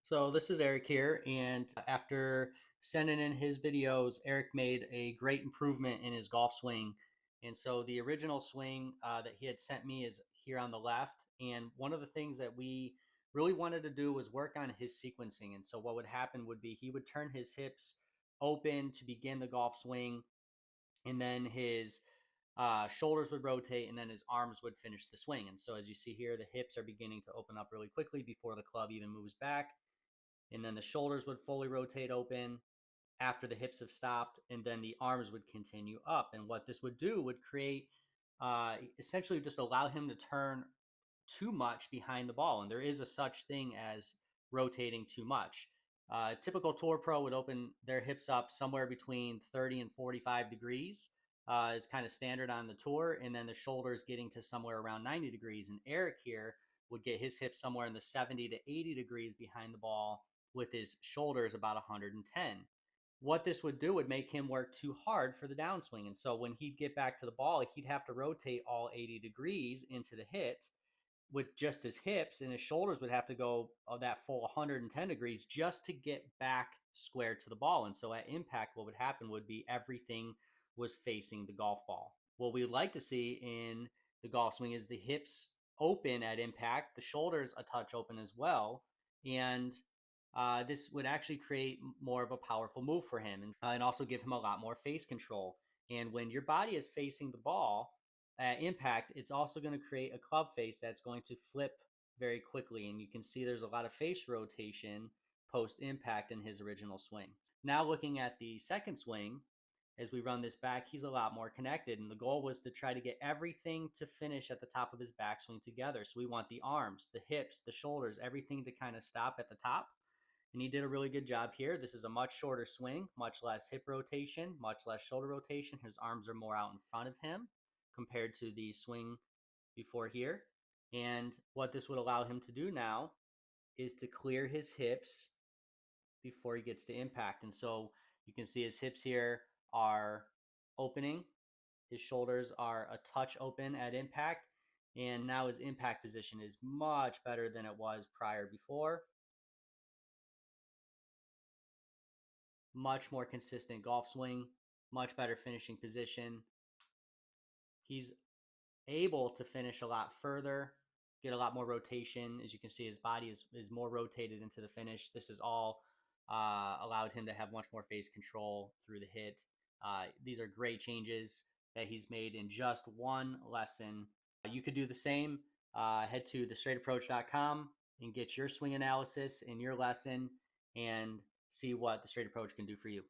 So this is Eric here, and after sending in his videos, Eric made a great improvement in his golf swing. And so the original swing that he had sent me is here on the left. And one of the things that we really wanted to do was work on his sequencing. And so what would happen would be he would turn his hips open to begin the golf swing, and then his shoulders would rotate, and then his arms would finish the swing. And so as you see here, the hips are beginning to open up really quickly before the club even moves back, and then the shoulders would fully rotate open after the hips have stopped, and then the arms would continue up. And what this would do would create essentially just allow him to turn too much behind the ball. And there is a such thing as rotating too much. Typical tour pro would open their hips up somewhere between 30 and 45 degrees, is kind of standard on the tour. And then the shoulders getting to somewhere around 90 degrees. And Eric here would get his hips somewhere in the 70 to 80 degrees behind the ball, with his shoulders about 110. What this would do would make him work too hard for the downswing. And so when he'd get back to the ball, he'd have to rotate all 80 degrees into the hit with just his hips, and his shoulders would have to go that full 110 degrees just to get back square to the ball. And so at impact, what would happen would be everything was facing the golf ball. What we'd like to see in the golf swing is the hips open at impact, the shoulders a touch open as well. And this would actually create more of a powerful move for him, and also give him a lot more face control. And when your body is facing the ball, impact, it's also going to create a club face that's going to flip very quickly. And you can see there's a lot of face rotation post impact in his original swing. Now, looking at the second swing, as we run this back, he's a lot more connected. And the goal was to try to get everything to finish at the top of his backswing together. So we want the arms, the hips, the shoulders, everything to kind of stop at the top. And he did a really good job here. This is a much shorter swing, much less hip rotation, much less shoulder rotation. His arms are more out in front of him compared to the swing before here. And what this would allow him to do now is to clear his hips before he gets to impact. And so you can see his hips here are opening. His shoulders are a touch open at impact. And now his impact position is much better than it was prior before. Much more consistent golf swing, much better finishing position. He's able to finish a lot further, get a lot more rotation. As you can see, his body is more rotated into the finish. This is all allowed him to have much more face control through the hit. These are great changes that he's made in just one lesson. You could do the same. Head to thestraightapproach.com and get your swing analysis in your lesson and see what the Straight Approach can do for you.